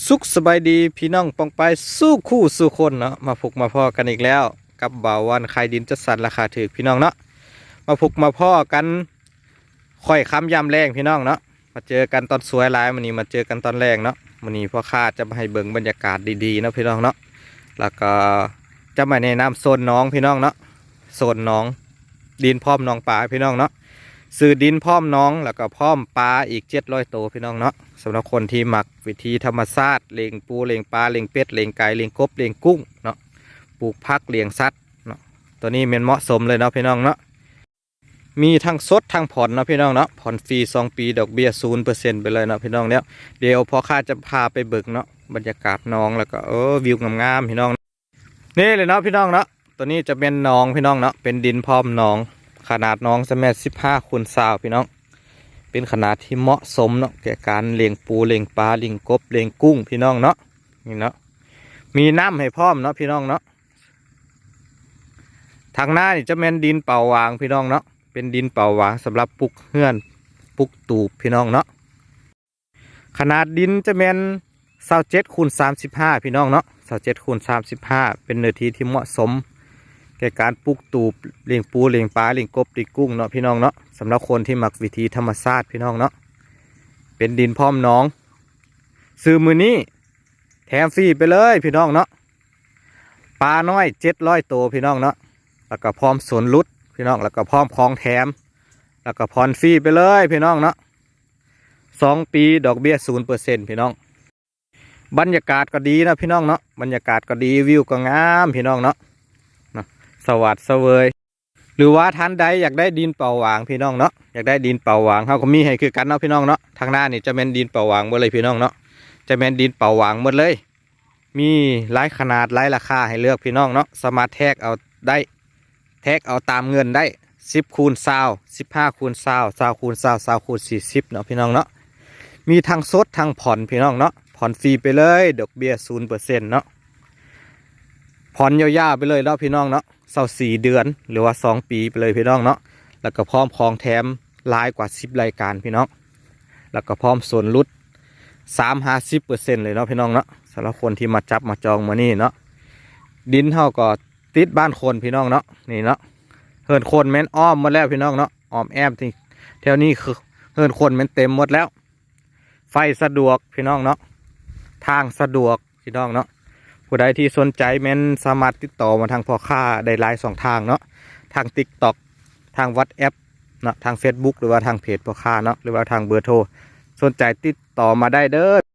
สุขสบายดีพี่น้องปองไปสู้คู่สู้คนเนาะมาพบมาพ่อกันอีกแล้วกับบ่าววันขายดินจัดสรรราคาถูกพี่น้องเนาะมาพบมาพ่อกันค่อยค้ำยำแรงพี่น้องเนาะมาเจอกันตอนสวยหลายวันนี้มาเจอกันตอนแรงเนาะวันนี้พ่อข้าจะมาให้เบิ่งบรรยากาศดีๆเนาะพี่น้องเนาะแล้วก็จะมาแนะนำโซนน้องพี่น้องเนาะโซนน้องดินพร้อมน้องปลาพี่น้องเนาะซื้อดินพร้อมน้องแล้วก็พร้อมปลาอีก700 ตัวพี่น้องเนาะสำหรับคนที่มักวิธีธรรมชาติเลี้ยงปูเลี้ยงปลาเลี้ยงเป็ดเลี้ยงไก่เลี้ยงกบเลี้ยงกุ้งเนาะปลูกผักเลี้ยงสัตว์เนาะตัวนี้เป็นเหมาะสมเลยเนาะพี่น้องเนาะมีทั้งสดทั้งผ่อนเนาะพี่น้องเนาะผ่อนฟรี2 ปีดอกเบี้ย0%ไปเลยเนาะพี่น้องเนี่ยเดี๋ยวพอข้าจะพาไปเบิกเนาะบรรยากาศน้องแล้วก็วิวงามๆพี่น้องนี่เลยเนาะพี่น้องเนาะตัวนี้จะเป็นน้องพี่น้องเนาะเป็นดินพร้อมน้องขนาดน้องจะแม่15 คูณ 20พี่น้องเป็นขนาดที่เหมาะสมเนาะแก่การเลี้ยงปูเลี้ยงปลาเลี้ยงกบเลี้ยงกุ้งพี่น้องเนาะนี่เนาะมีน้ำให้พร้อมเนาะพี่น้องเนาะทางหน้านี่จะเป็นดินเป่าวางพี่น้องเนาะเป็นดินเป่าวางสำหรับปลูกเฮือนปลูกตูบพี่น้องเนาะขนาดดินจะเป็น27 คูณ 35พี่น้องเนาะ27 คูณ 35เป็นเนื้อที่ที่เหมาะสมแก่การปลูกตูบเลี้ยงปูเลี้ยงปลาเลี้ยงกบเลี้ยงกุ้งเนาะพี่น้องเนาะสำหรับคนที่มักวิธีธรรมชาติพี่น้องเนาะเป็นดินพร้อมน้องซื้อมือนี้แถมฟรีไปเลยพี่น้องเนาะปลาน้อย700 ตัวพี่น้องเนาะแล้วก็พร้อมสวนลุดพี่น้องแล้วก็พร้อมของแถมแล้วก็ผ่อนฟรีไปเลยพี่น้องเนาะ2 ปีดอกเบี้ย0%พี่น้องบรรยากาศก็ดีนะพี่น้องเนาะบรรยากาศก็ดีวิวก็งามพี่น้องเนาะสวัสดิ์เสวยหรือว่าท่านใดอยากได้ดินเป่าหวางพี่น้องเนาะอยากได้ดินเป่าหวางเขาก็มีให้คือกันเนาะพี่น้องเนาะทางหน้านี่จะเป็นดินเป่าหวางหมดเลยพี่น้องเนาะจะเป็นดินเป่าหวางหมดเลยมีหลายขนาดหลายราคาให้เลือกพี่น้องเนาะสามารถแทกเอาได้แทกเอาตามเงินได้10 คูณ 20 15 คูณ 20 20 คูณ 20 20 คูณ 40เนาะพี่น้องเนาะมีทางสดทางผ่อนพี่น้องเนาะผ่อนฟรีไปเลยดอกเบี้ย0%เนาะผ่อนยาวๆไปเลยเนาะพี่น้องเนาะ24 เดือนหรือว่า2 ปีไปเลยพี่น้องเนาะแล้วก็พร้อมของแถมหลายกว่า10 รายการพี่น้องแล้วก็พร้อมส่วนลด30-50%เลยเนาะพี่น้องเนาะสำหรับคนที่มาจับมาจองมานี่เนาะดินเท่าก็ติดบ้านคนพี่น้องเนาะนี่เนาะเฮิร์นคนแม่นอ้อมหมดแล้วพี่น้องเนาะอ้อมแอมที่แถวนี้คือเฮิร์นคนแม่นเต็มหมดแล้วไฟสะดวกพี่น้องเนาะทางสะดวกพี่น้องเนาะผู้ใดที่สนใจแม่นสามารถติดต่อมาทางพ่อค้าได้หลาย2 ทางเนาะทาง TikTok ทาง WhatsApp เนาะทาง Facebook หรือว่าทางเพจพ่อค้าเนาะหรือว่าทางเบอร์โทรสนใจติดต่อมาได้เด้อ